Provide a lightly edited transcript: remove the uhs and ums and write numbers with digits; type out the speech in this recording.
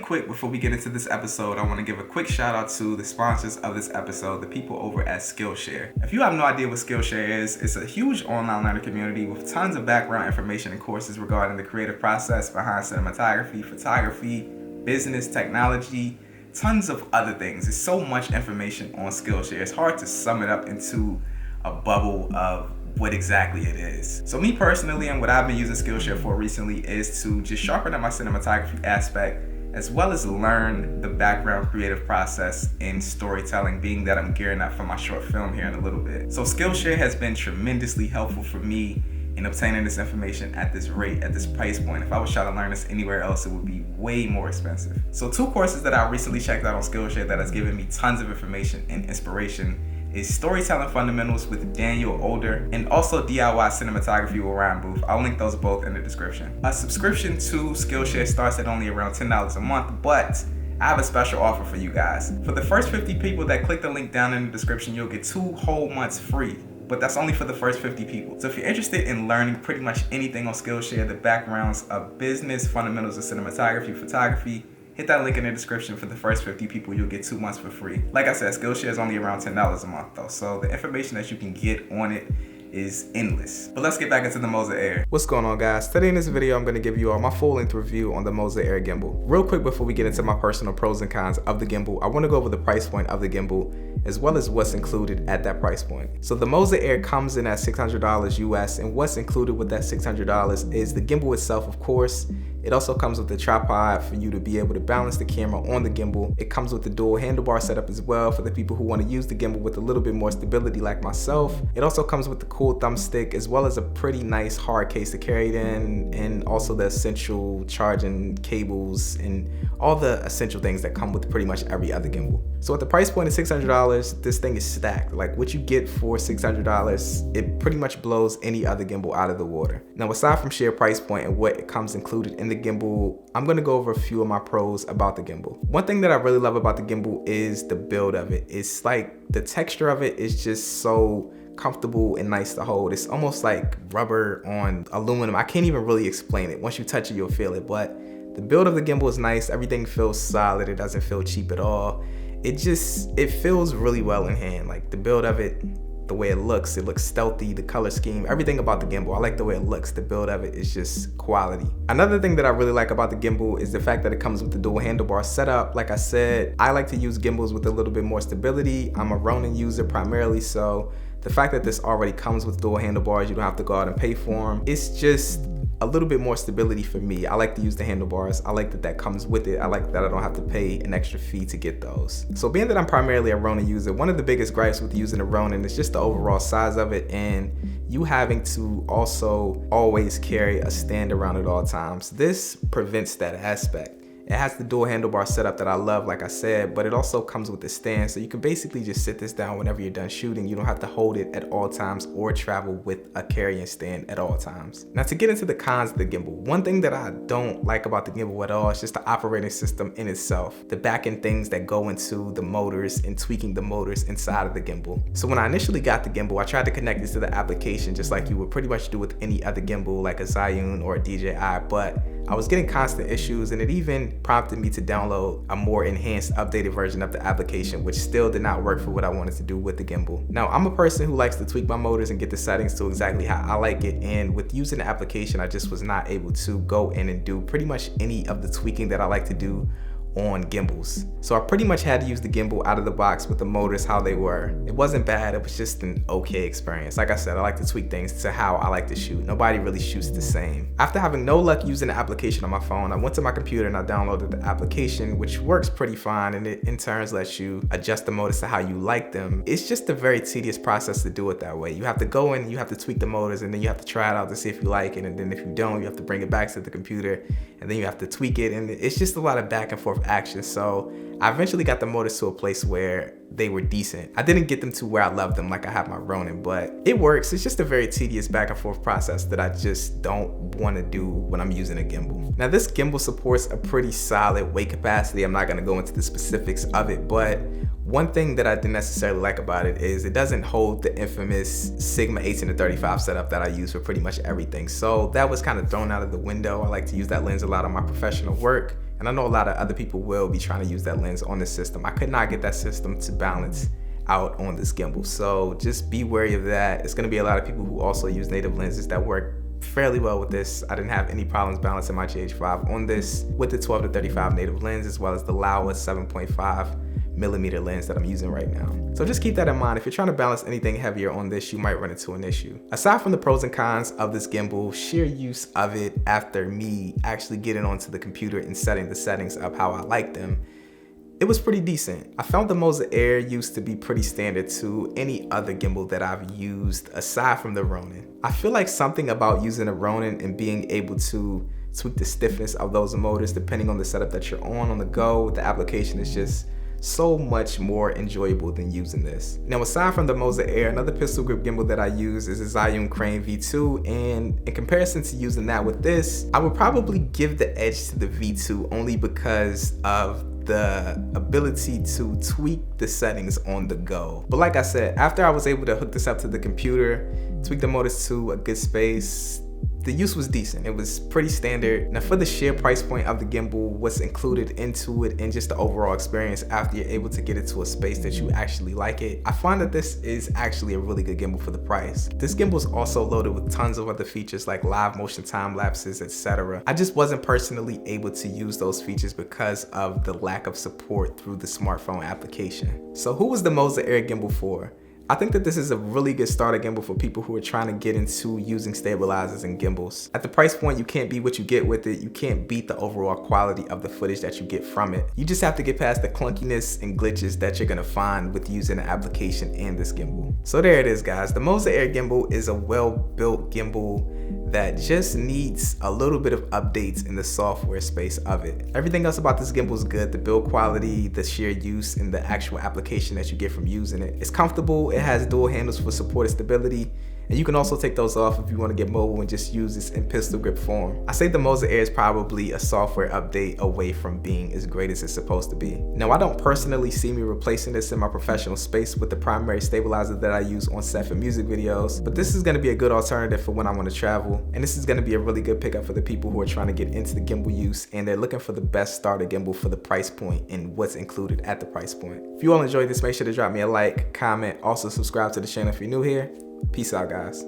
quick before we get into this episode, I want to give a quick shout out to the sponsors of this episode, the people over at Skillshare. If you have no idea what Skillshare is, it's a huge online learning community with tons of background information and courses regarding the creative process behind cinematography, photography, business, technology, tons of other things. There's so much information on Skillshare. It's hard to sum it up into a bubble of what exactly it is. So me personally, and what I've been using Skillshare for recently is to just sharpen up my cinematography aspect, as well as learn the background creative process in storytelling, being that I'm gearing up for my short film here in a little bit. So Skillshare has been tremendously helpful for me in obtaining this information at this rate, at this price point. If I was trying to learn this anywhere else, it would be way more expensive. So 2 courses that I recently checked out on Skillshare that has given me tons of information and inspiration is Storytelling Fundamentals with Daniel Older and also DIY Cinematography with Ryan Booth. I'll link those both in the description. A subscription to Skillshare starts at only around $10 a month, but I have a special offer for you guys. For the first 50 people that click the link down in the description, you'll get 2 whole months free. But that's only for the first 50 people. So if you're interested in learning pretty much anything on Skillshare, the backgrounds of business, fundamentals of cinematography, photography, hit that link in the description. For the first 50 people, you'll get 2 months for free. Like I said, Skillshare is only around $10 a month though. So the information that you can get on it is endless. But let's get back into the Moza Air. What's going on, guys? Today in this video, I'm going to give you all my full-length review on the Moza Air Gimbal. Real quick before we get into my personal pros and cons of the gimbal, I want to go over the price point of the gimbal as well as what's included at that price point. So the Moza Air comes in at $600 US, and what's included with that $600 is the gimbal itself, of course. It also comes with the tripod for you to be able to balance the camera on the gimbal. It comes with the dual handlebar setup as well for the people who want to use the gimbal with a little bit more stability like myself. It also comes with the cool thumbstick as well as a pretty nice hard case to carry it in, and also the essential charging cables and all the essential things that come with pretty much every other gimbal. So at the price point of $600, this thing is stacked. Like what you get for $600, it pretty much blows any other gimbal out of the water. Now, aside from sheer price point and what it comes included in the gimbal, I'm gonna go over a few of my pros about the gimbal. One thing that I really love about the gimbal is the build of it. It's like the texture of it is just so comfortable and nice to hold. It's almost like rubber on aluminum. I can't even really explain it. Once you touch it, you'll feel it. But the build of the gimbal is nice. Everything feels solid. It doesn't feel cheap at all. It feels really well in hand. Like the build of it, the way it looks stealthy, the color scheme, everything about the gimbal. I like the way it looks. The build of it is just quality. Another thing that I really like about the gimbal is the fact that it comes with the dual handlebar setup. Like I said, I like to use gimbals with a little bit more stability. I'm a Ronin user primarily, so the fact that this already comes with dual handlebars, you don't have to go out and pay for them. It's just a little bit more stability for me. I like to use the handlebars. I like that that comes with it. I like that I don't have to pay an extra fee to get those. So being that I'm primarily a Ronin user, one of the biggest gripes with using a Ronin is just the overall size of it and you having to also always carry a stand around at all times. This prevents that aspect. It has the dual handlebar setup that I love, like I said, but it also comes with the stand, so you can basically just sit this down whenever you're done shooting. You don't have to hold it at all times or travel with a carrying stand at all times. Now, to get into the cons of the gimbal, one thing that I don't like about the gimbal at all is just the operating system in itself, the back-end things that go into the motors and tweaking the motors inside of the gimbal. So when I initially got the gimbal, I tried to connect this to the application just like you would pretty much do with any other gimbal like a Zhiyun or a DJI, but I was getting constant issues, and it even prompted me to download a more enhanced, updated version of the application, which still did not work for what I wanted to do with the gimbal. Now, I'm a person who likes to tweak my motors and get the settings to exactly how I like it, and with using the application, I just was not able to go in and do pretty much any of the tweaking that I like to do on gimbals. So I pretty much had to use the gimbal out of the box with the motors how they were. It wasn't bad, it was just an okay experience. Like I said, I like to tweak things to how I like to shoot. Nobody really shoots the same. After having no luck using the application on my phone, I went to my computer and I downloaded the application, which works pretty fine, and it in turn lets you adjust the motors to how you like them. It's just a very tedious process to do it that way. You have to go in, you have to tweak the motors, and then you have to try it out to see if you like it, and then if you don't, you have to bring it back to the computer, and then you have to tweak it, and it's just a lot of back and forth action. So I eventually got the motors to a place where they were decent. I didn't get them to where I love them like I have my Ronin, but it works. It's just a very tedious back and forth process that I just don't want to do when I'm using a gimbal. Now, this gimbal supports a pretty solid weight capacity. I'm not going to go into the specifics of it, but one thing that I didn't necessarily like about it is it doesn't hold the infamous Sigma 18-35 setup that I use for pretty much everything. So that was kind of thrown out of the window. I like to use that lens a lot on my professional work, And I know a lot of other people will be trying to use that lens on this system. I could not get that system to balance out on this gimbal, so just be wary of that. It's going to be a lot of people who also use native lenses that work fairly well with this. I didn't have any problems balancing my GH5 on this with the 12 to 35 native lens, as well as the Laowa 7.5mm lens that I'm using right now. So just keep that in mind. If you're trying to balance anything heavier on this, you might run into an issue. Aside from the pros and cons of this gimbal, sheer use of it after me actually getting onto the computer and setting the settings up how I like them, it was pretty decent. I found the Moza Air used to be pretty standard to any other gimbal that I've used aside from the Ronin. I feel like something about using a Ronin and being able to tweak the stiffness of those motors depending on the setup that you're on the go, the application is just so much more enjoyable than using this. Now, aside from the Moza Air, another pistol grip gimbal that I use is a Zhiyun Crane V2, and in comparison to using that with this, I would probably give the edge to the V2 only because of the ability to tweak the settings on the go. But like I said, after I was able to hook this up to the computer, tweak the motors to a good space, the use was decent. It was pretty standard. Now, for the sheer price point of the gimbal, what's included into it, and just the overall experience after you're able to get it to a space that you actually like it, I find that this is actually a really good gimbal for the price. This gimbal is also loaded with tons of other features like live motion time lapses, etc. I just wasn't personally able to use those features because of the lack of support through the smartphone application. So who was the Moza Air gimbal for? I think that this is a really good starter gimbal for people who are trying to get into using stabilizers and gimbals. At the price point, you can't beat what you get with it. You can't beat the overall quality of the footage that you get from it. You just have to get past the clunkiness and glitches that you're gonna find with using an application and this gimbal. So there it is, guys. The Moza Air gimbal is a well-built gimbal that just needs a little bit of updates in the software space of it. Everything else about this gimbal is good. The build quality, the sheer use, and the actual application that you get from using it. It's comfortable. It has dual handles for support and stability, and you can also take those off if you want to get mobile and just use this in pistol grip form. I say the Moza Air is probably a software update away from being as great as it's supposed to be. Now, I don't personally see me replacing this in my professional space with the primary stabilizer that I use on set for music videos, but this is going to be a good alternative for when I want to travel, and this is going to be a really good pickup for the people who are trying to get into the gimbal use and they're looking for the best starter gimbal for the price point and what's included at the price point. If you all enjoyed this, make sure to drop me a like, comment, also subscribe to the channel if you're new here. Peace out, guys.